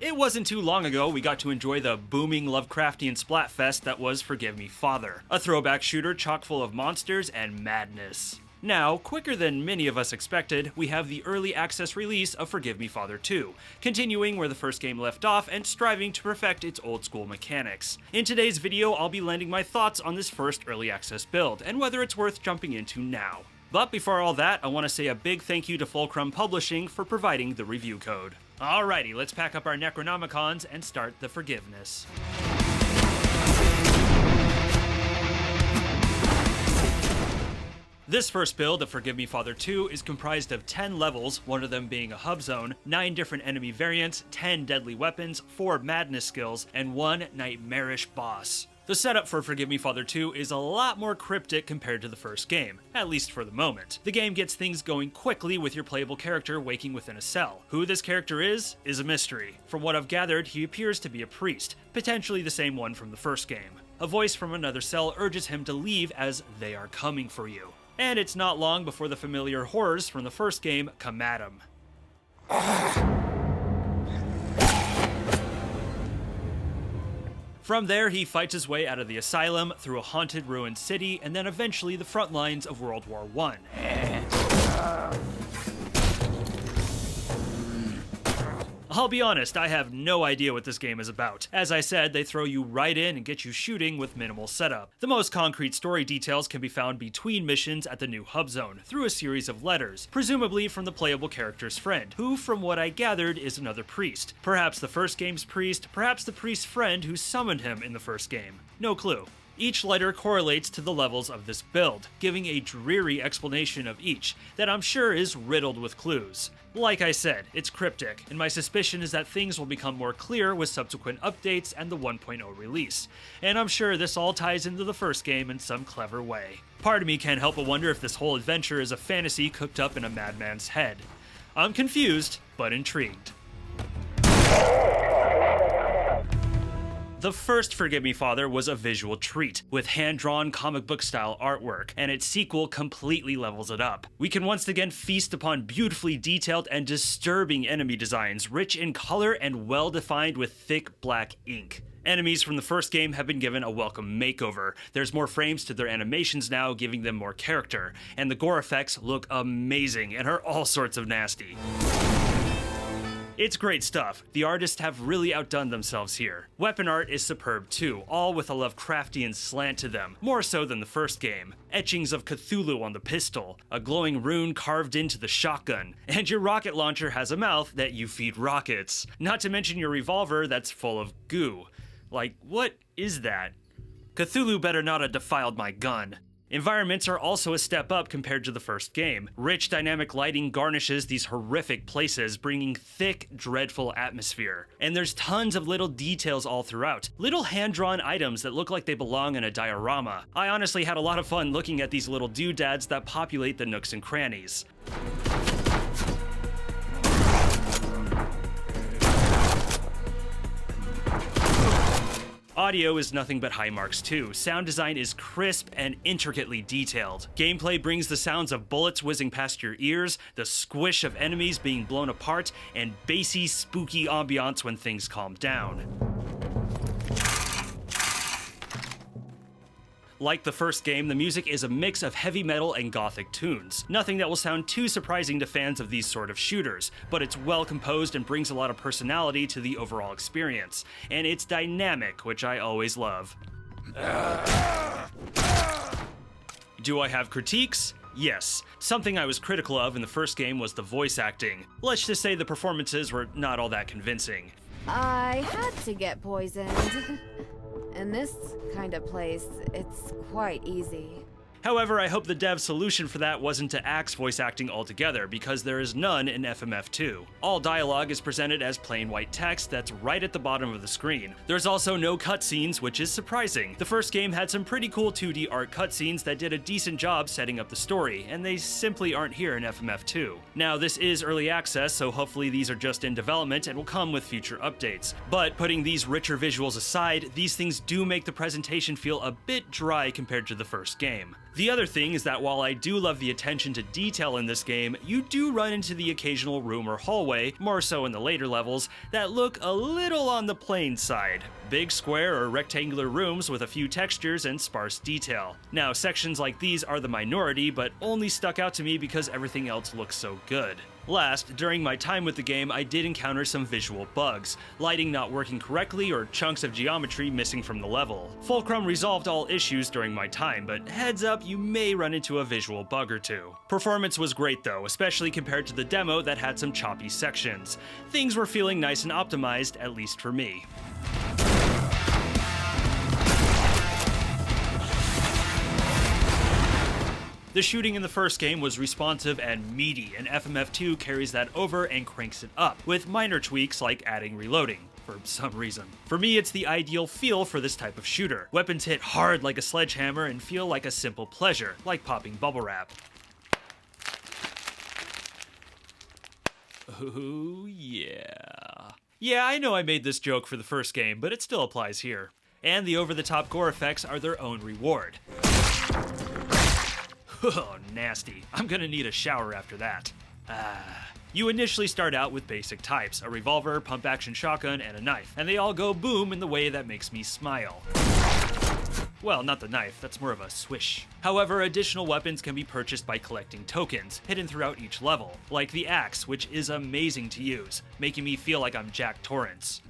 It wasn't too long ago we got to enjoy the booming Lovecraftian splatfest that was Forgive Me Father, a throwback shooter chock full of monsters and madness. Now, quicker than many of us expected, we have the early access release of Forgive Me Father 2, continuing where the first game left off and striving to perfect its old school mechanics. In today's video, I'll be lending my thoughts on this first early access build, and whether it's worth jumping into now. But before all that, I want to say a big thank you to Fulqrum Publishing for providing the review code. Alrighty, let's pack up our Necronomicons and start the forgiveness. This first build of Forgive Me Father 2 is comprised of 10 levels, one of them being a hub zone, 9 different enemy variants, 10 deadly weapons, 4 madness skills, and 1 nightmarish boss. The setup for Forgive Me Father 2 is a lot more cryptic compared to the first game, at least for the moment. The game gets things going quickly with your playable character waking within a cell. Who this character is a mystery. From what I've gathered, he appears to be a priest, potentially the same one from the first game. A voice from another cell urges him to leave as they are coming for you. And it's not long before the familiar horrors from the first game come at him. From there, he fights his way out of the asylum, through a haunted ruined city, and then eventually the front lines of World War I. I'll be honest, I have no idea what this game is about. As I said, they throw you right in and get you shooting with minimal setup. The most concrete story details can be found between missions at the new hub zone, through a series of letters, presumably from the playable character's friend, who, from what I gathered, is another priest. Perhaps the first game's priest, perhaps the priest's friend who summoned him in the first game. No clue. Each letter correlates to the levels of this build, giving a dreary explanation of each that I'm sure is riddled with clues. Like I said, it's cryptic, and my suspicion is that things will become more clear with subsequent updates and the 1.0 release, and I'm sure this all ties into the first game in some clever way. Part of me can't help but wonder if this whole adventure is a fantasy cooked up in a madman's head. I'm confused, but intrigued. The first Forgive Me Father was a visual treat, with hand-drawn comic book style artwork, and its sequel completely levels it up. We can once again feast upon beautifully detailed and disturbing enemy designs, rich in color and well-defined with thick black ink. Enemies from the first game have been given a welcome makeover. There's more frames to their animations now, giving them more character, and the gore effects look amazing and are all sorts of nasty. It's great stuff. The artists have really outdone themselves here. Weapon art is superb too, all with a Lovecraftian slant to them, more so than the first game. Etchings of Cthulhu on the pistol, a glowing rune carved into the shotgun, and your rocket launcher has a mouth that you feed rockets. Not to mention your revolver that's full of goo. Like, what is that? Cthulhu better not have defiled my gun. Environments are also a step up compared to the first game. Rich dynamic lighting garnishes these horrific places, bringing thick, dreadful atmosphere. And there's tons of little details all throughout. Little hand-drawn items that look like they belong in a diorama. I honestly had a lot of fun looking at these little doodads that populate the nooks and crannies. Audio is nothing but high marks too. Sound design is crisp and intricately detailed. Gameplay brings the sounds of bullets whizzing past your ears, the squish of enemies being blown apart, and bassy, spooky ambiance when things calm down. Like the first game, the music is a mix of heavy metal and gothic tunes. Nothing that will sound too surprising to fans of these sort of shooters, but it's well composed and brings a lot of personality to the overall experience. And it's dynamic, which I always love. Do I have critiques? Yes. Something I was critical of in the first game was the voice acting. Let's just say the performances were not all that convincing. I had to get poisoned. In this kind of place, it's quite easy. However, I hope the dev's solution for that wasn't to axe voice acting altogether, because there is none in FMF2. All dialogue is presented as plain white text that's right at the bottom of the screen. There's also no cutscenes, which is surprising. The first game had some pretty cool 2D art cutscenes that did a decent job setting up the story, and they simply aren't here in FMF2. Now, this is early access, so hopefully these are just in development and will come with future updates. But putting these richer visuals aside, these things do make the presentation feel a bit dry compared to the first game. The other thing is that while I do love the attention to detail in this game, you do run into the occasional room or hallway, more so in the later levels, that look a little on the plain side. Big square or rectangular rooms with a few textures and sparse detail. Now, sections like these are the minority, but only stuck out to me because everything else looks so good. Last, during my time with the game, I did encounter some visual bugs, lighting not working correctly or chunks of geometry missing from the level. Fulqrum resolved all issues during my time, but heads up, you may run into a visual bug or two. Performance was great though, especially compared to the demo that had some choppy sections. Things were feeling nice and optimized, at least for me. The shooting in the first game was responsive and meaty, and FMF2 carries that over and cranks it up, with minor tweaks like adding reloading, for some reason. For me, it's the ideal feel for this type of shooter. Weapons hit hard like a sledgehammer and feel like a simple pleasure, like popping bubble wrap. Oh yeah. Yeah, I know I made this joke for the first game, but it still applies here. And the over-the-top gore effects are their own reward. Oh, nasty. I'm gonna need a shower after that. You initially start out with basic types, a revolver, pump-action shotgun, and a knife, and they all go boom in the way that makes me smile. Well, not the knife, that's more of a swish. However, additional weapons can be purchased by collecting tokens, hidden throughout each level, like the axe, which is amazing to use, making me feel like I'm Jack Torrance.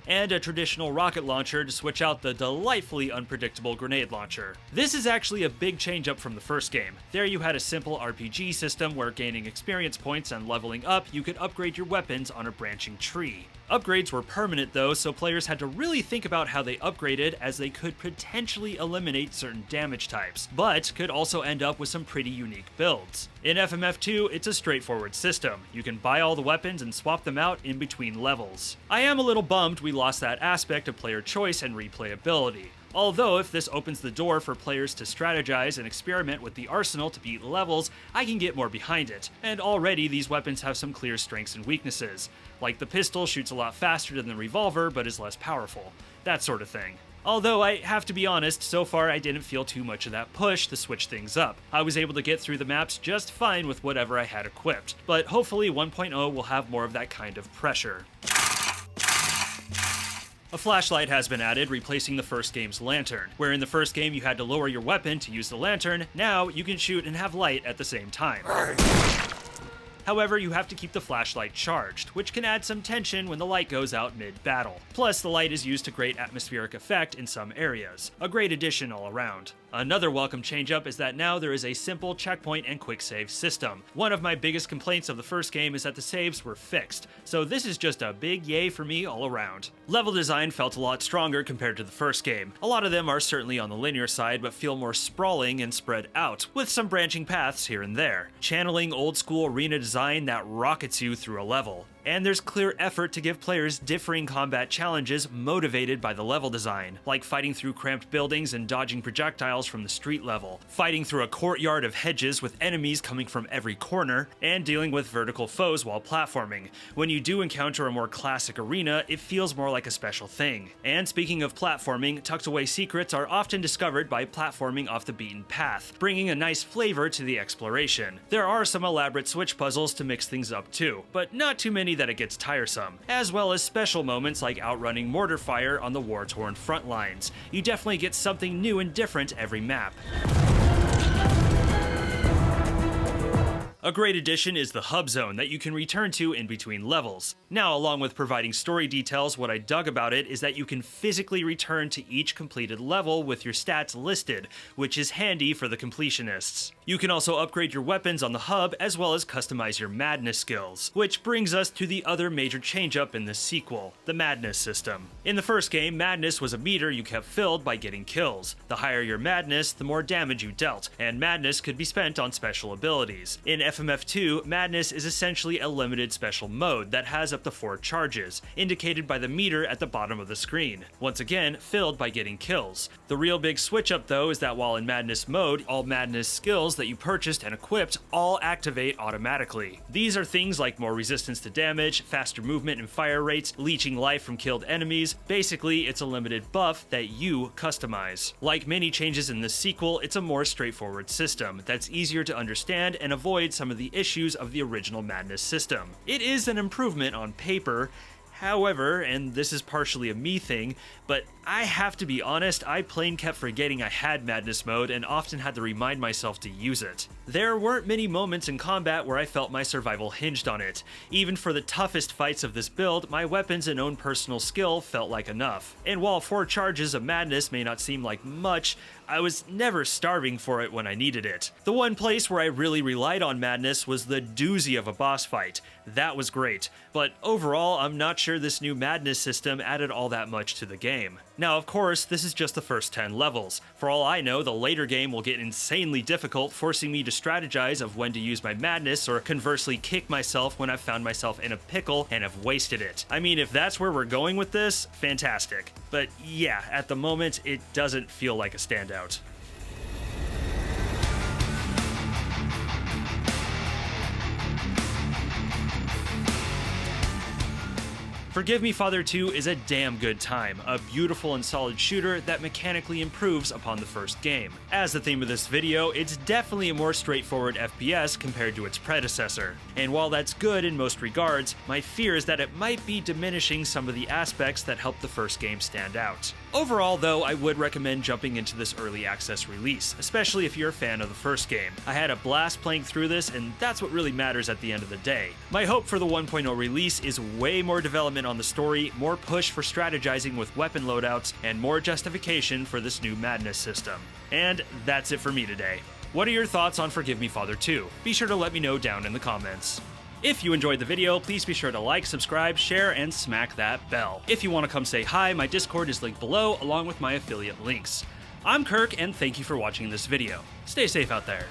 And a traditional rocket launcher to switch out the delightfully unpredictable grenade launcher. This is actually a big change up from the first game. There you had a simple RPG system where gaining experience points and leveling up, you could upgrade your weapons on a branching tree. Upgrades were permanent though, so players had to really think about how they upgraded, as they could potentially eliminate certain damage types, but could also end up with some pretty unique builds. In FMF2, it's a straightforward system. You can buy all the weapons and swap them out in between levels. I am a little bummed we lost that aspect of player choice and replayability. Although, if this opens the door for players to strategize and experiment with the arsenal to beat levels, I can get more behind it. And already, these weapons have some clear strengths and weaknesses. Like the pistol shoots a lot faster than the revolver, but is less powerful. That sort of thing. Although, I have to be honest, so far I didn't feel too much of that push to switch things up. I was able to get through the maps just fine with whatever I had equipped. But hopefully 1.0 will have more of that kind of pressure. A flashlight has been added, replacing the first game's lantern. Where in the first game you had to lower your weapon to use the lantern, now you can shoot and have light at the same time. However, you have to keep the flashlight charged, which can add some tension when the light goes out mid-battle. Plus, the light is used to great atmospheric effect in some areas. A great addition all around. Another welcome change-up is that now there is a simple checkpoint and quick save system. One of my biggest complaints of the first game is that the saves were fixed, so this is just a big yay for me all around. Level design felt a lot stronger compared to the first game. A lot of them are certainly on the linear side, but feel more sprawling and spread out, with some branching paths here and there, channeling old-school arena design that rockets you through a level. And there's clear effort to give players differing combat challenges motivated by the level design, like fighting through cramped buildings and dodging projectiles from the street level, fighting through a courtyard of hedges with enemies coming from every corner, and dealing with vertical foes while platforming. When you do encounter a more classic arena, it feels more like a special thing. And speaking of platforming, tucked away secrets are often discovered by platforming off the beaten path, bringing a nice flavor to the exploration. There are some elaborate switch puzzles to mix things up too, but not too many that it gets tiresome, as well as special moments like outrunning mortar fire on the war-torn front lines. You definitely get something new and different every map. A great addition is the hub zone that you can return to in between levels. Now, along with providing story details, what I dug about it is that you can physically return to each completed level with your stats listed, which is handy for the completionists. You can also upgrade your weapons on the hub, as well as customize your madness skills, which brings us to the other major change-up in this sequel, the madness system. In the first game, madness was a meter you kept filled by getting kills. The higher your madness, the more damage you dealt, and madness could be spent on special abilities. In FMF2, Madness is essentially a limited special mode that has up to 4 charges, indicated by the meter at the bottom of the screen, once again filled by getting kills. The real big switch up though is that while in Madness mode, all Madness skills that you purchased and equipped all activate automatically. These are things like more resistance to damage, faster movement and fire rates, leeching life from killed enemies. Basically, it's a limited buff that you customize. Like many changes in this sequel, it's a more straightforward system that's easier to understand and avoid some of the issues of the original Madness system. It is an improvement on paper. However, and this is partially a me thing, but I have to be honest, I plain kept forgetting I had Madness mode and often had to remind myself to use it. There weren't many moments in combat where I felt my survival hinged on it. Even for the toughest fights of this build, my weapons and own personal skill felt like enough. And while 4 charges of Madness may not seem like much, I was never starving for it when I needed it. The one place where I really relied on Madness was the doozy of a boss fight. That was great, but overall I'm not sure this new Madness system added all that much to the game. Now of course, this is just the first 10 levels. For all I know, the later game will get insanely difficult, forcing me to strategize of when to use my Madness or conversely kick myself when I've found myself in a pickle and have wasted it. I mean, if that's where we're going with this, fantastic. But yeah, at the moment, it doesn't feel like a standout. Forgive Me Father 2 is a damn good time, a beautiful and solid shooter that mechanically improves upon the first game. As the theme of this video, it's definitely a more straightforward FPS compared to its predecessor. And while that's good in most regards, my fear is that it might be diminishing some of the aspects that helped the first game stand out. Overall though, I would recommend jumping into this early access release, especially if you're a fan of the first game. I had a blast playing through this, and that's what really matters at the end of the day. My hope for the 1.0 release is way more development on the story, more push for strategizing with weapon loadouts, and more justification for this new Madness system. And that's it for me today. What are your thoughts on Forgive Me Father 2? Be sure to let me know down in the comments. If you enjoyed the video, please be sure to like, subscribe, share, and smack that bell. If you want to come say hi, my Discord is linked below, along with my affiliate links. I'm Kirk, and thank you for watching this video. Stay safe out there.